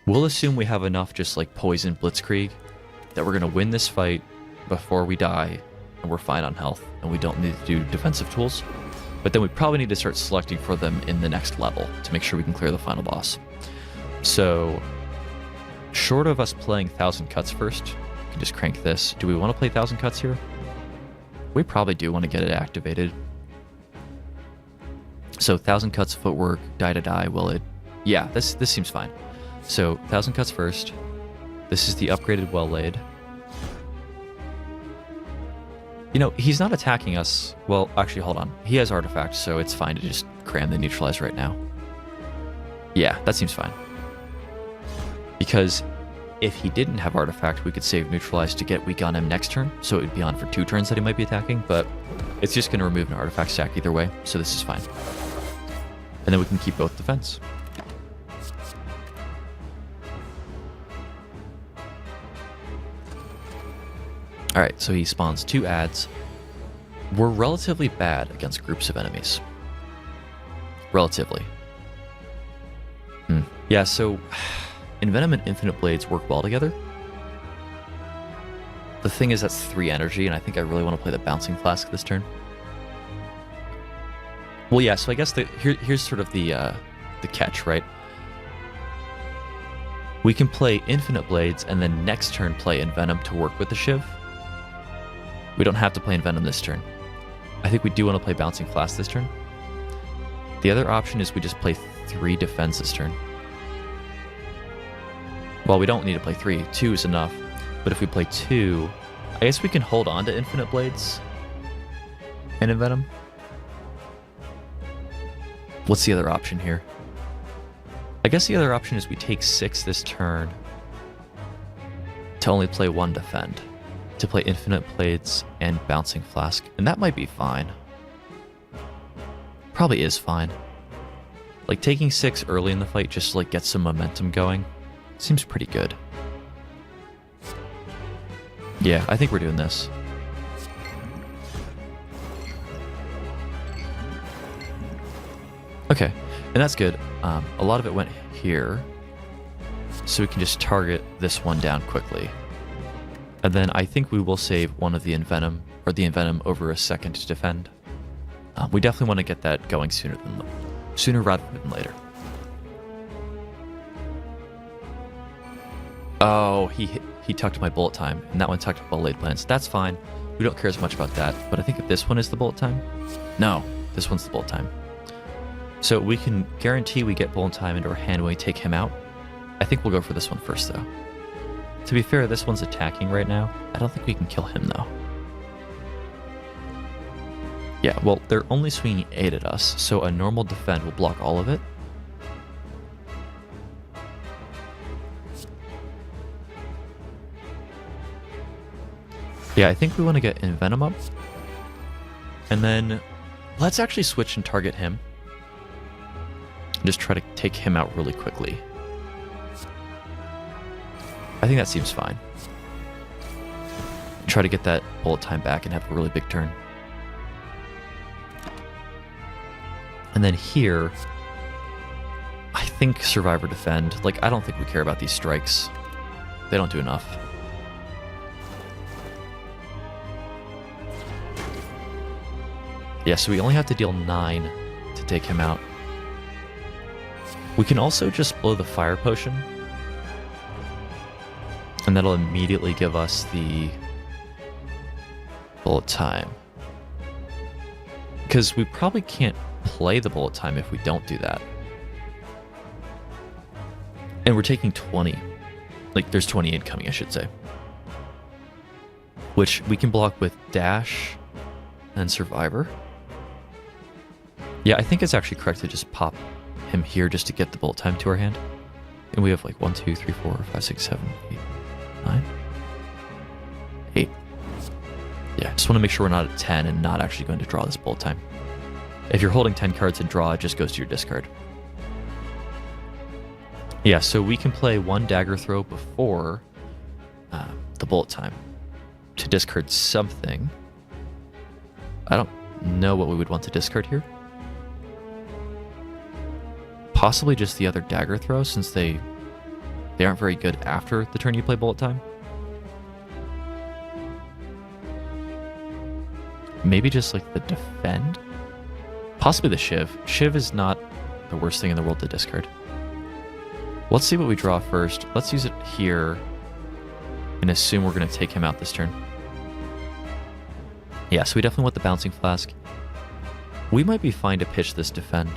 We'll assume we have enough just like poison blitzkrieg that we're going to win this fight before we die, and we're fine on health, and we don't need to do defensive tools. But then we probably need to start selecting for them in the next level to make sure we can clear the final boss. So, short of us playing 1,000 cuts first, we can just crank this. Do we want to play 1,000 cuts here? We probably do want to get it activated. So 1,000 cuts, footwork, die to die. Well, yeah, this seems fine. So 1,000 cuts first. This is the upgraded well-laid. You know, he's not attacking us. Well, actually, hold on. He has artifacts, so it's fine to just cram the neutralize right now. Yeah, that seems fine. Because if he didn't have Artifact, we could save Neutralize to get weak on him next turn, so it would be on for 2 turns that he might be attacking, but it's just going to remove an Artifact stack either way, so this is fine. And then we can keep both defense. Alright, so he spawns 2 adds. We're relatively bad against groups of enemies. Relatively. Yeah, so Envenom and Infinite Blades work well together. The thing is, that's 3 energy, and I think I really want to play the Bouncing Flask this turn. Well, yeah, so I guess here's sort of the catch, right? We can play Infinite Blades, and then next turn play Envenom to work with the Shiv. We don't have to play Envenom this turn. I think we do want to play Bouncing Flask this turn. The other option is we just play 3 defense this turn. Well, we don't need to play 3. 2 is enough. But if we play 2, I guess we can hold on to Infinite Blades and Envenom. What's the other option here? I guess the other option is we take 6 this turn to only play 1 defend. To play Infinite Blades and Bouncing Flask. And that might be fine. Probably is fine. Like, taking 6 early in the fight just to, like, get some momentum going seems pretty good. Yeah, I think we're doing this. Okay, and that's good. A lot of it went here, so we can just target this one down quickly. And then I think we will save one of the Envenom, or the Envenom over a second to defend. We definitely want to get that going sooner rather than later. Oh, he tucked my bullet time, and that one tucked my laid plans. That's fine. We don't care as much about that, but I think that this one is the bullet time. No, this one's the bullet time. So we can guarantee we get bullet time into our hand when we take him out. I think we'll go for this one first, though. To be fair, this one's attacking right now. I don't think we can kill him, though. Yeah, well, they're only swinging 8 at us, so a normal defend will block all of it. Yeah, I think we want to get Envenom up. And then let's actually switch and target him. And just try to take him out really quickly. I think that seems fine. Try to get that bullet time back and have a really big turn. And then here, I think Survivor Defend. Like, I don't think we care about these strikes. They don't do enough. Yeah, so we only have to deal 9 to take him out. We can also just blow the Fire Potion. And that'll immediately give us the bullet time. Because we probably can't play the bullet time if we don't do that. And we're taking 20. Like, there's 20 incoming, I should say. Which we can block with Dash and Survivor. Yeah, I think it's actually correct to just pop him here just to get the bullet time to our hand. And we have like 1, 2, 3, 4, 5, 6, 7, 8, 9, 8. Yeah, just want to make sure we're not at 10 and not actually going to draw this bullet time. If you're holding 10 cards and draw, it just goes to your discard. Yeah, so we can play 1 dagger throw before the bullet time to discard something. I don't know what we would want to discard here. Possibly just the other dagger throw, since they aren't very good after the turn you play bullet time. Maybe just like the defend? Possibly the Shiv. Shiv is not the worst thing in the world to discard. Let's see what we draw first. Let's use it here and assume we're going to take him out this turn. Yeah, so we definitely want the Bouncing Flask. We might be fine to pitch this defend.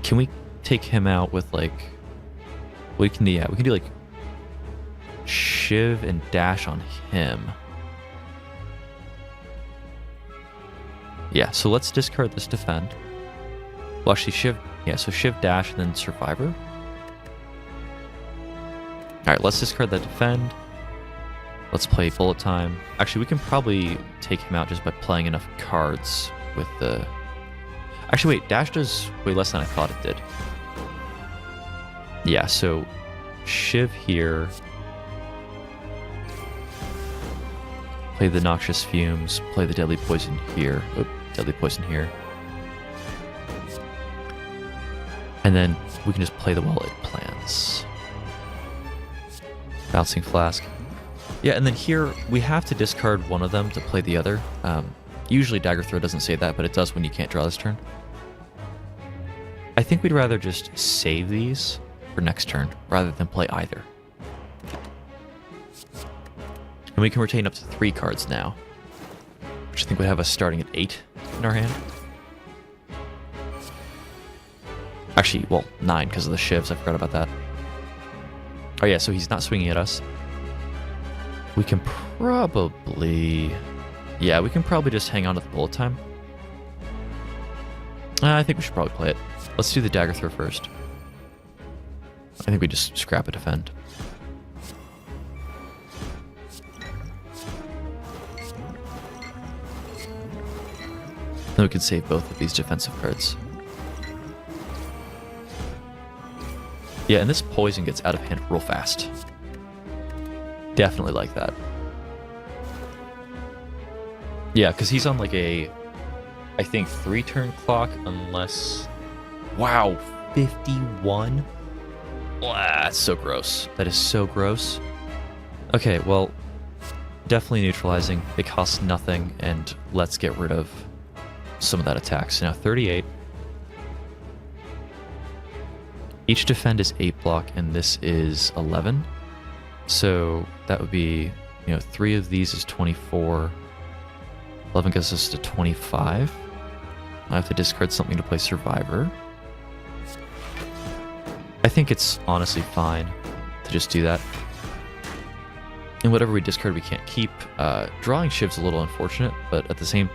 Can we take him out with like... We can do like Shiv and Dash on him. Yeah, so let's discard this defend. Well, actually, Shiv... Yeah, so Shiv, Dash, and then Survivor. Alright, let's discard that defend. Let's play bullet time. Actually, we can probably take him out just by playing enough cards with the... Actually, wait, dash does way less than I thought it did. Yeah, so Shiv here. Play the Noxious Fumes, play the Deadly Poison here. Oop, Deadly Poison here. And then we can just play the While It Plans. Bouncing Flask. Yeah, and then here we have to discard one of them to play the other. Usually Dagger Throw doesn't say that, but it does when you can't draw this turn. I think we'd rather just save these for next turn rather than play either. And we can retain up to 3 cards now, which I think would have us starting at 8 in our hand. Actually, well, 9 because of the shivs. I forgot about that. Oh yeah, so he's not swinging at us. We can probably... Yeah, we can probably just hang on to the bullet time. I think we should probably play it. Let's do the Dagger Throw first. I think we just scrap a defend. Then we can save both of these defensive cards. Yeah, and this poison gets out of hand real fast. Definitely like that. Yeah, because he's on like a, I think, 3-turn clock unless... Wow, 51? Wow, that's so gross. That is so gross. Okay, well, definitely neutralizing. It costs nothing, and let's get rid of some of that attack. So now 38. Each defend is 8 block, and this is 11. So that would be, 3 of these is 24. 11 gets us to 25. I have to discard something to play Survivor. I think it's honestly fine to just do that. And whatever we discard we can't keep. Drawing Shiv's a little unfortunate, but at the same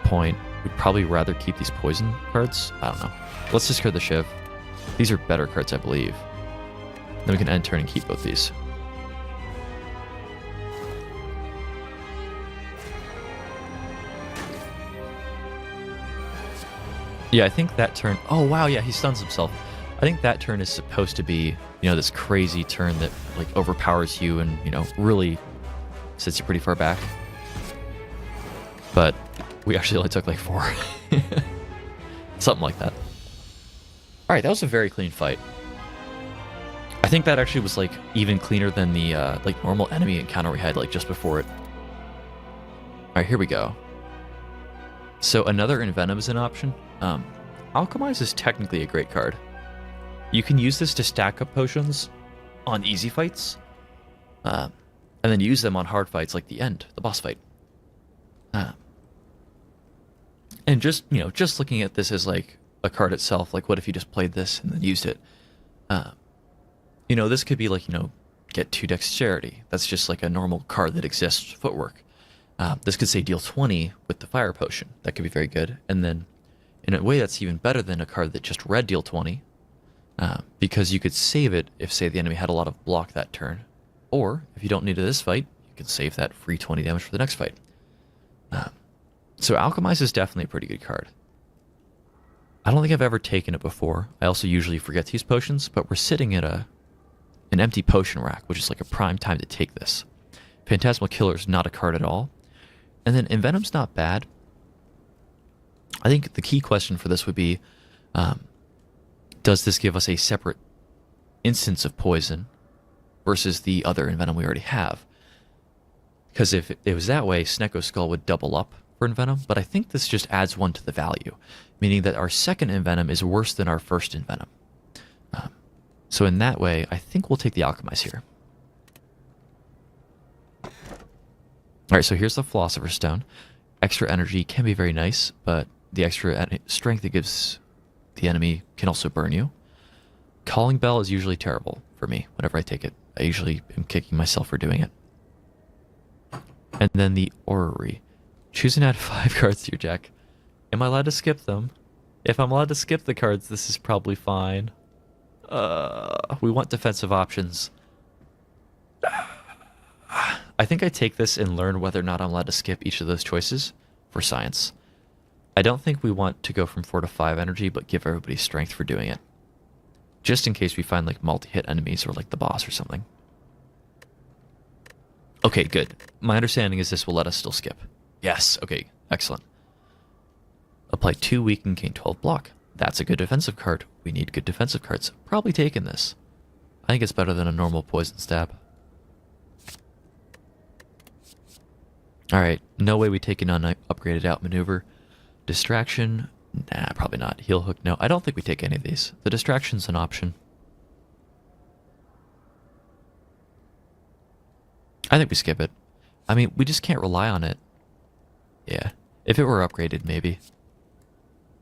point, we'd probably rather keep these poison cards. I don't know. Let's discard the Shiv. These are better cards, I believe. Then we can end turn and keep both these. Yeah, I think that turn... Oh, wow, yeah, he stuns himself. I think that turn is supposed to be, this crazy turn that, like, overpowers you and, really sits you pretty far back. But we actually only took, like, 4. Something like that. Alright, that was a very clean fight. I think that actually was, like, even cleaner than the, normal enemy encounter we had, like, just before it. Alright, here we go. So another Envenom is an option. Alchemize is technically a great card. You can use this to stack up potions on easy fights, and then use them on hard fights like the end, the boss fight. And just, just looking at this as like a card itself, like what if you just played this and then used it? This could be like, get 2 dexterity. That's just like a normal card that exists, footwork. This could say deal 20 with the fire potion. That could be very good. And then in a way that's even better than a card that just read deal 20, because you could save it if, say, the enemy had a lot of block that turn. Or if you don't need it this fight, you can save that free 20 damage for the next fight. So Alchemize is definitely a pretty good card. I don't think I've ever taken it before. I also usually forget to use potions, but we're sitting at an empty potion rack, which is like a prime time to take this. Phantasmal Killer is not a card at all. And then Envenom's not bad. I think the key question for this would be, does this give us a separate instance of poison versus the other Envenom we already have? Because if it was that way, Snecko Skull would double up for Envenom, but I think this just adds 1 to the value, meaning that our second Envenom is worse than our first Envenom. So in that way, I think we'll take the Alchemize here. Alright, so here's the Philosopher's Stone. Extra energy can be very nice, but the extra strength it gives the enemy can also burn you. Calling Bell is usually terrible for me whenever I take it. I usually am kicking myself for doing it. And then the Orrery. Choose and add 5 cards to your deck. Am I allowed to skip them? If I'm allowed to skip the cards, this is probably fine. We want defensive options. I think I take this and learn whether or not I'm allowed to skip each of those choices for science. I don't think we want to go from 4 to 5 energy, but give everybody strength for doing it. Just in case we find like multi-hit enemies or like the boss or something. Okay, good. My understanding is this will let us still skip. Yes, okay, excellent. Apply 2 weak and gain 12 block. That's a good defensive card. We need good defensive cards. Probably taking this. I think it's better than a normal poison stab. Alright, no way we take an upgraded out maneuver. Distraction, nah, probably not. Heal hook, no. I don't think we take any of these. The distraction's an option. I think we skip it. I mean, we just can't rely on it. Yeah. If it were upgraded, maybe.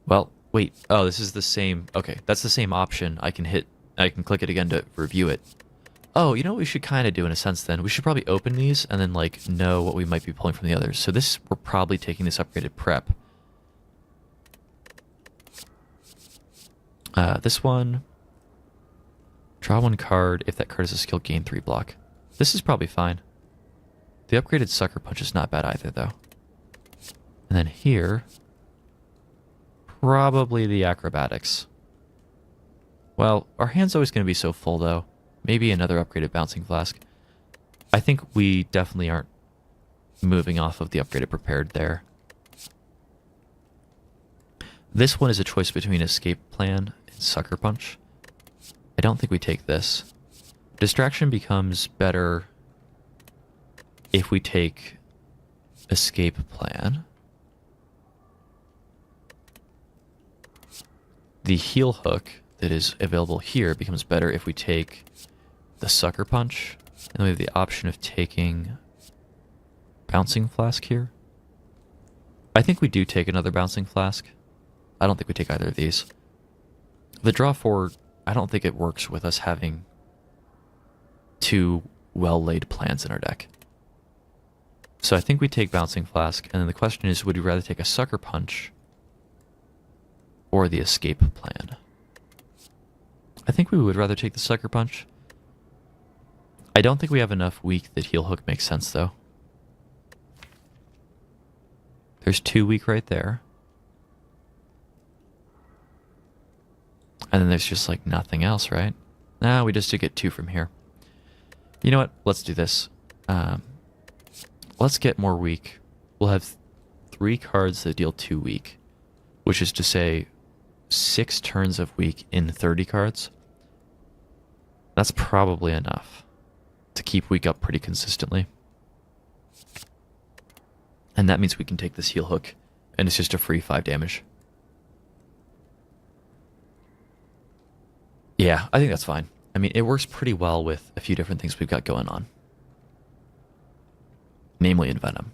Well, wait. Oh, this is the same. Okay, that's the same option. I can click it again to review it. Oh, you know what we should kind of do in a sense then? We should probably open these and then like know what we might be pulling from the others. So this, we're probably taking this upgraded prep. This one, draw 1 card. If that card is a skill, gain 3 block. This is probably fine. The upgraded sucker punch is not bad either though. And then here, probably the acrobatics. Well, our hand's always going to be so full though. Maybe another upgraded bouncing flask. I think we definitely aren't moving off of the upgraded prepared there. This one is a choice between escape plan and sucker punch. I don't think we take this. Distraction becomes better if we take escape plan. The heal hook that is available here becomes better if we take the sucker punch. And we have the option of taking bouncing flask here. I think we do take another bouncing flask. I don't think we take either of these. The draw 4, I don't think it works with us having 2 well-laid plans in our deck. So I think we take bouncing flask, and then the question is, would you rather take a sucker punch or the escape plan? I think we would rather take the sucker punch. I don't think we have enough weak that heal hook makes sense though. There's 2 weak right there. And then there's just like nothing else, right? Nah, we just did get 2 from here. You know what? Let's do this. Let's get more weak. We'll have 3 cards that deal 2 weak, which is to say 6 turns of weak in 30 cards. That's probably enough to keep weak up pretty consistently. And that means we can take this heal hook, and it's just a free 5 damage. Yeah, I think that's fine. I mean, it works pretty well with a few different things we've got going on. Namely in Venom.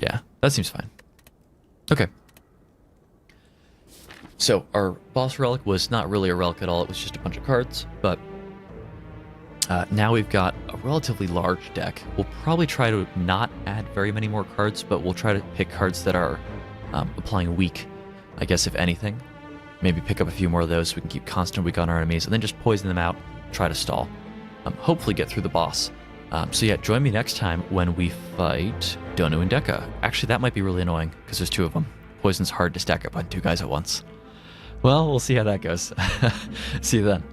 Yeah, that seems fine. Okay. So, our boss relic was not really a relic at all, it was just a bunch of cards, but now we've got a relatively large deck. We'll probably try to not add very many more cards, but we'll try to pick cards that are applying weak, I guess, if anything. Maybe pick up a few more of those so we can keep constant weak on our enemies, and then just poison them out, try to stall. Hopefully get through the boss. So yeah, join me next time when we fight Donu and Deka. Actually, that might be really annoying, because there's 2 of them. Poison's hard to stack up on 2 guys at once. Well, we'll see how that goes. See you then.